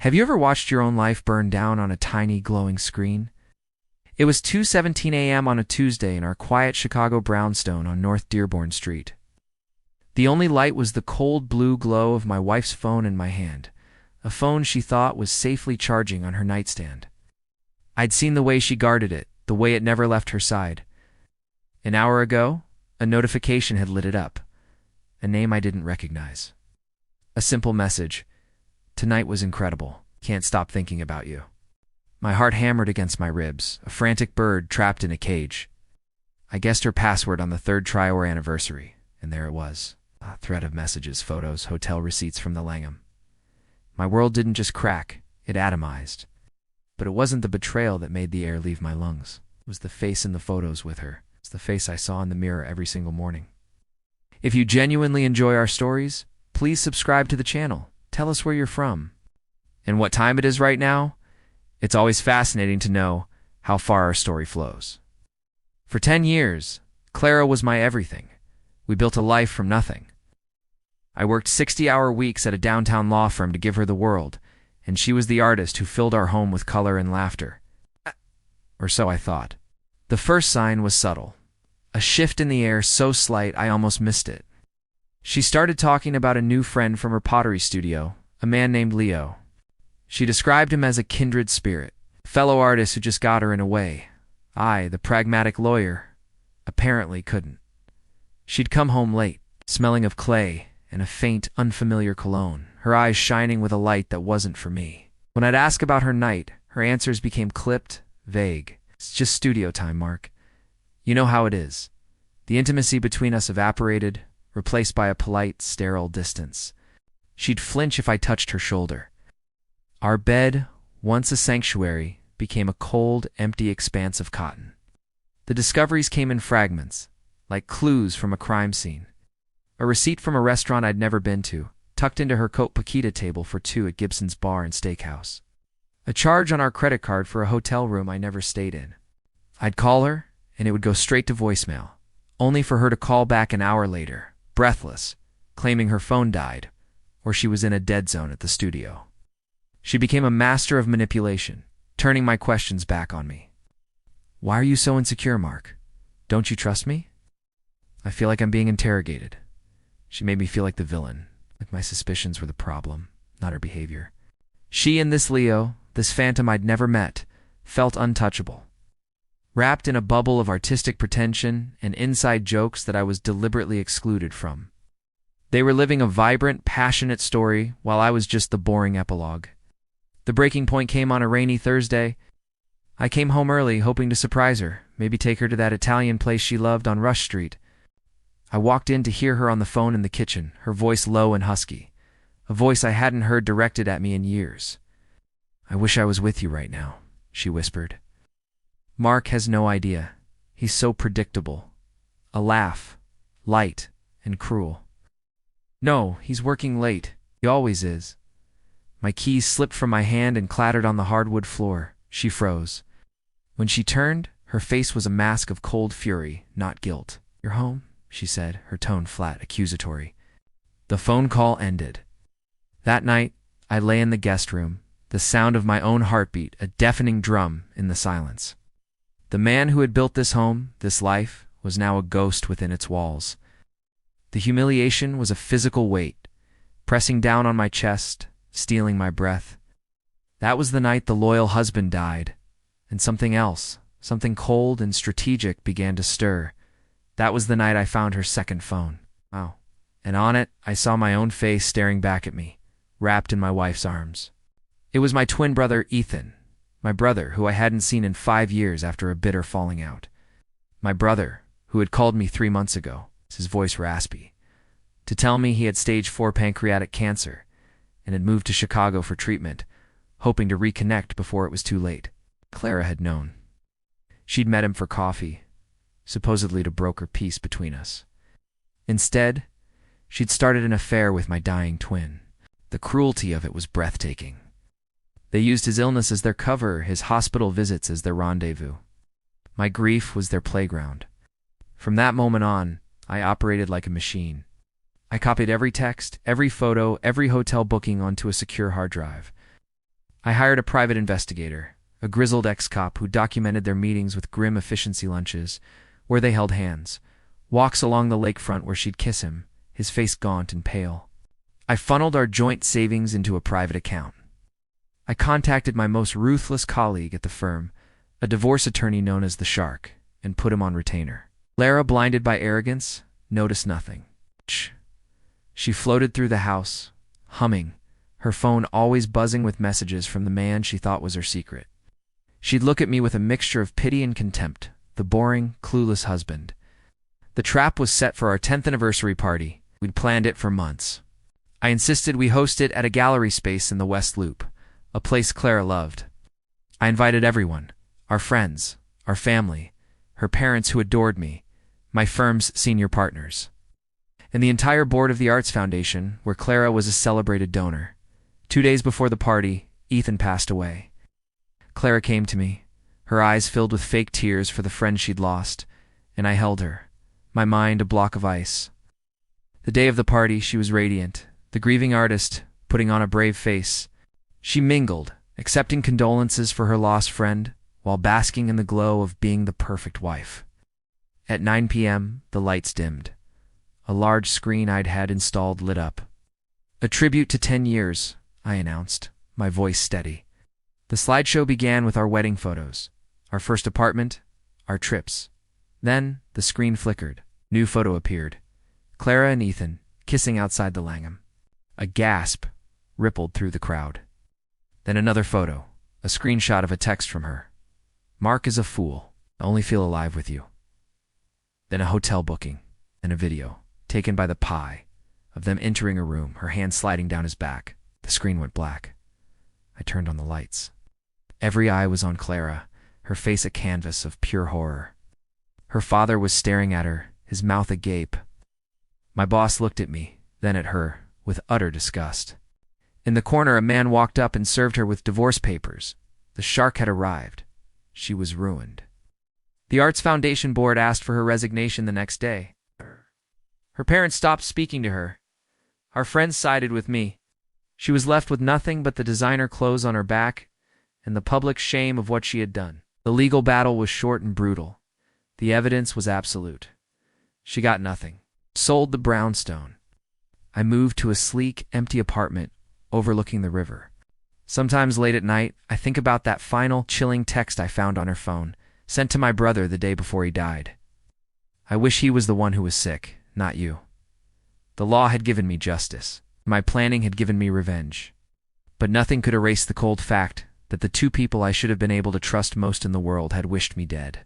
Have you ever watched your own life burn down on a tiny, glowing screen? It was 2:17 a.m. on a Tuesday in our quiet Chicago brownstone on North Dearborn Street. The only light was the cold blue glow of my wife's phone in my hand, a phone she thought was safely charging on her nightstand. I'd seen the way she guarded it, the way it never left her side. An hour ago, a notification had lit it up, a name I didn't recognize. A simple message: "Tonight was incredible. Can't stop thinking about you." My heart hammered against my ribs, a frantic bird trapped in a cage. I guessed her password on the third try or anniversary, and there it was. A thread of messages, photos, hotel receipts from the Langham. My world didn't just crack, it atomized. But it wasn't the betrayal that made the air leave my lungs. It was the face in the photos with her. It's the face I saw in the mirror every single morning. If you genuinely enjoy our stories, please subscribe to the channel. Tell us where you're from and what time it is right now. It's always fascinating to know how far our story flows. For 10 years, Clara was my everything. We built a life from nothing. I worked 60-hour weeks at a downtown law firm to give her the world, and she was the artist who filled our home with color and laughter. Or so I thought. The first sign was subtle. A shift in the air so slight I almost missed it. She started talking about a new friend from her pottery studio, a man named Leo. She described him as a kindred spirit, a fellow artist who just got her in a way. I, the pragmatic lawyer, apparently couldn't. She'd come home late, smelling of clay and a faint, unfamiliar cologne, her eyes shining with a light that wasn't for me. When I'd ask about her night, her answers became clipped, vague. "It's just studio time, Mark. You know how it is." The intimacy between us evaporated, replaced by a polite, sterile distance. She'd flinch if I touched her shoulder. Our bed, once a sanctuary, became a cold, empty expanse of cotton. The discoveries came in fragments, like clues from a crime scene. A receipt from a restaurant I'd never been to, tucked into her coat paquita table for two at Gibson's Bar and Steakhouse. A charge on our credit card for a hotel room I never stayed in. I'd call her, and it would go straight to voicemail, only for her to call back an hour later, breathless, claiming her phone died, or she was in a dead zone at the studio. She became a master of manipulation, turning my questions back on me. "Why are you so insecure, Mark? Don't you trust me?" "I feel like I'm being interrogated." She made me feel like the villain, like my suspicions were the problem, not her behavior. She and this Leo, this phantom I'd never met, felt untouchable. Wrapped in a bubble of artistic pretension and inside jokes that I was deliberately excluded from. They were living a vibrant, passionate story while I was just the boring epilogue. The breaking point came on a rainy Thursday. I came home early, hoping to surprise her, maybe take her to that Italian place she loved on Rush Street. I walked in to hear her on the phone in the kitchen, her voice low and husky, a voice I hadn't heard directed at me in years. "I wish I was with you right now," she whispered. Mark has no idea. He's so predictable. A laugh, light and cruel. "No, he's working late. He always is." My keys slipped from my hand and clattered on the hardwood floor. She froze. When she turned, her face was a mask of cold fury, not guilt. "You're home?" she said, her tone flat, accusatory. The phone call ended. That night, I lay in the guest room, the sound of my own heartbeat, a deafening drum in the silence. The man who had built this home, this life, was now a ghost within its walls. The humiliation was a physical weight, pressing down on my chest, stealing my breath. That was the night the loyal husband died, and something else, something cold and strategic, began to stir. That was the night I found her second phone. Wow. And on it, I saw my own face staring back at me, wrapped in my wife's arms. It was my twin brother, Ethan, my brother who I hadn't seen in 5 years after a bitter falling out. My brother, who had called me 3 months ago, his voice raspy, to tell me he had stage 4 pancreatic cancer and had moved to Chicago for treatment, hoping to reconnect before it was too late. Clara had known. She'd met him for coffee, supposedly to broker peace between us. Instead, she'd started an affair with my dying twin. The cruelty of it was breathtaking. They used his illness as their cover, his hospital visits as their rendezvous. My grief was their playground. From that moment on, I operated like a machine. I copied every text, every photo, every hotel booking onto a secure hard drive. I hired a private investigator, a grizzled ex-cop who documented their meetings with grim efficiency lunches, where they held hands, walks along the lakefront where she'd kiss him, his face gaunt and pale. I funneled our joint savings into a private account. I contacted my most ruthless colleague at the firm, a divorce attorney known as the Shark, and put him on retainer. Clara, blinded by arrogance, noticed nothing. She floated through the house, humming, her phone always buzzing with messages from the man she thought was her secret. She'd look at me with a mixture of pity and contempt, the boring, clueless husband. The trap was set for our 10th anniversary party. We'd planned it for months. I insisted we host it at a gallery space in the West Loop, a place Clara loved. I invited everyone, our friends, our family, her parents who adored me, my firm's senior partners, and the entire board of the Arts Foundation, where Clara was a celebrated donor. 2 days before the party, Ethan passed away. Clara came to me, her eyes filled with fake tears for the friend she'd lost, and I held her, my mind a block of ice. The day of the party, she was radiant, the grieving artist putting on a brave face. She mingled, accepting condolences for her lost friend, while basking in the glow of being the perfect wife. At 9 p.m., the lights dimmed. A large screen I'd had installed lit up. "A tribute to 10 years, I announced, my voice steady. The slideshow began with our wedding photos, our first apartment, our trips. Then, the screen flickered. New photo appeared. Clara and Ethan, kissing outside the Langham. A gasp rippled through the crowd. Then another photo, a screenshot of a text from her. "Mark is a fool. I only feel alive with you." Then a hotel booking, and a video, taken by the Pi, of them entering a room, her hand sliding down his back. The screen went black. I turned on the lights. Every eye was on Clara, her face a canvas of pure horror. Her father was staring at her, his mouth agape. My boss looked at me, then at her, with utter disgust. In the corner, a man walked up and served her with divorce papers. The Shark had arrived. She was ruined. The Arts Foundation board asked for her resignation the next day. Her parents stopped speaking to her. Our friends sided with me. She was left with nothing but the designer clothes on her back and the public shame of what she had done. The legal battle was short and brutal. The evidence was absolute. She got nothing. Sold the brownstone. I moved to a sleek, empty apartment overlooking the river. Sometimes late at night, I think about that final, chilling text I found on her phone, sent to my brother the day before he died. "I wish he was the one who was sick, not you. The law had given me justice. My planning had given me revenge. But nothing could erase the cold fact that the two people I should have been able to trust most in the world had wished me dead."